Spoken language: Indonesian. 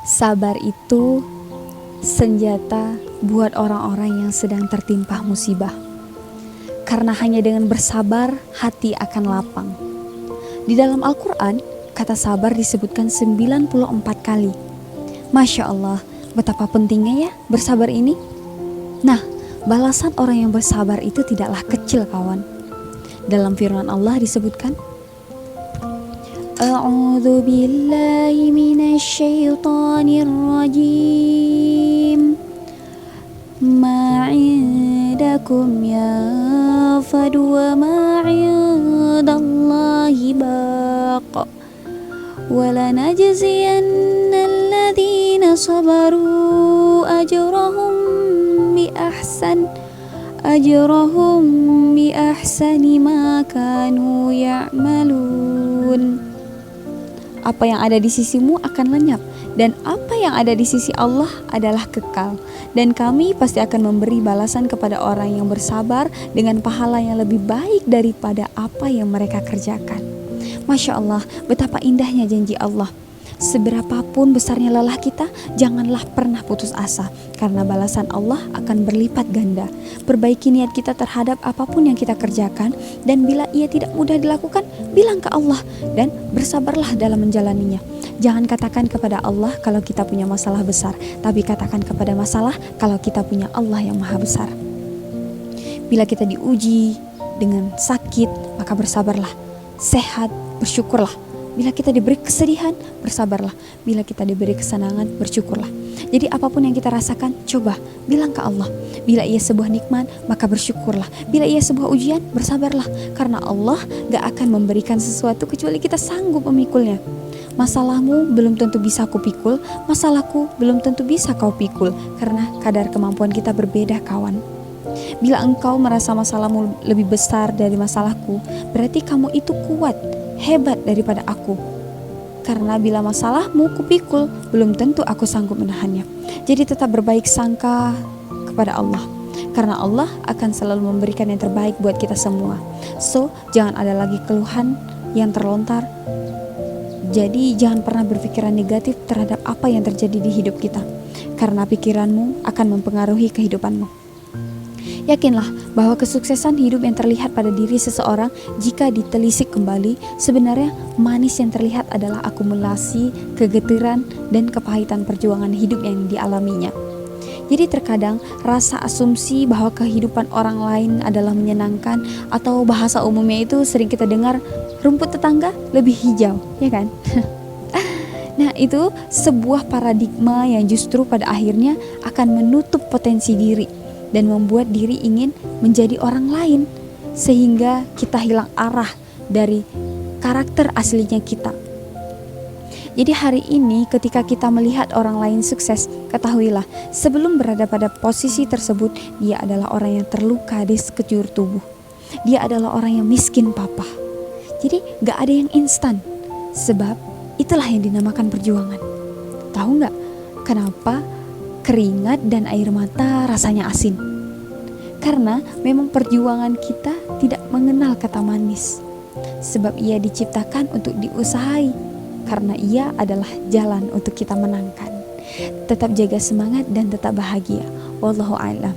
Sabar itu senjata buat orang-orang yang sedang tertimpa musibah. Karena hanya dengan bersabar hati akan lapang. Di dalam Al-Quran, kata sabar disebutkan 94 kali. Masya Allah, betapa pentingnya ya bersabar ini. Nah, balasan orang yang bersabar itu tidaklah kecil, kawan. Dalam firman Allah disebutkan, A'udzu billahi minasyaitonir rajim. Ma 'indakum yanfad wa ma 'indallahi baq. Wa lanajziyanna alladhina sabaru ajrahum bi ahsani ma kanu ya'malun. Apa yang ada di sisimu akan lenyap, dan apa yang ada di sisi Allah adalah kekal. Dan kami pasti akan memberi balasan kepada orang yang bersabar dengan pahala yang lebih baik daripada apa yang mereka kerjakan. Masya Allah, betapa indahnya janji Allah. Seberapapun besarnya lelah kita, janganlah pernah putus asa, karena balasan Allah akan berlipat ganda. Perbaiki niat kita terhadap apapun yang kita kerjakan, dan bila ia tidak mudah dilakukan, bilang ke Allah dan bersabarlah dalam menjalaninya. Jangan katakan kepada Allah kalau kita punya masalah besar, tapi katakan kepada masalah kalau kita punya Allah yang maha besar. Bila kita diuji dengan sakit, maka bersabarlah. Sehat, bersyukurlah. Bila kita diberi kesedihan, bersabarlah. Bila kita diberi kesenangan, bersyukurlah. Jadi apapun yang kita rasakan, coba bilang ke Allah. Bila ia sebuah nikmat, maka bersyukurlah. Bila ia sebuah ujian, bersabarlah. Karena Allah gak akan memberikan sesuatu kecuali kita sanggup memikulnya. Masalahmu belum tentu bisa aku pikul, masalahku belum tentu bisa kau pikul. Karena kadar kemampuan kita berbeda, kawan. Bila engkau merasa masalahmu lebih besar dari masalahku, berarti kamu itu kuat, hebat daripada aku. Karena bila masalahmu kupikul, belum tentu aku sanggup menahannya. Jadi tetap berbaik sangka kepada Allah, karena Allah akan selalu memberikan yang terbaik buat kita semua. So, jangan ada lagi keluhan yang terlontar. Jadi jangan pernah berpikiran negatif terhadap apa yang terjadi di hidup kita, karena pikiranmu akan mempengaruhi kehidupanmu. Yakinlah bahwa kesuksesan hidup yang terlihat pada diri seseorang jika ditelisik kembali, sebenarnya manis yang terlihat adalah akumulasi, kegetiran, dan kepahitan perjuangan hidup yang dialaminya. Jadi terkadang rasa asumsi bahwa kehidupan orang lain adalah menyenangkan, atau bahasa umumnya itu sering kita dengar, rumput tetangga lebih hijau, ya kan? Nah, itu sebuah paradigma yang justru pada akhirnya akan menutup potensi diri dan membuat diri ingin menjadi orang lain, sehingga kita hilang arah dari karakter aslinya kita. Jadi hari ini ketika kita melihat orang lain sukses, ketahuilah sebelum berada pada posisi tersebut, dia adalah orang yang terluka di sekujur tubuh. Dia adalah orang yang miskin papa. Jadi gak ada yang instan, sebab itulah yang dinamakan perjuangan. Tahu gak kenapa keringat dan air mata rasanya asin? Karena memang perjuangan kita tidak mengenal kata manis. Sebab ia diciptakan untuk diusahai, karena ia adalah jalan untuk kita menangkan. Tetap jaga semangat dan tetap bahagia. Wallahu a'lam.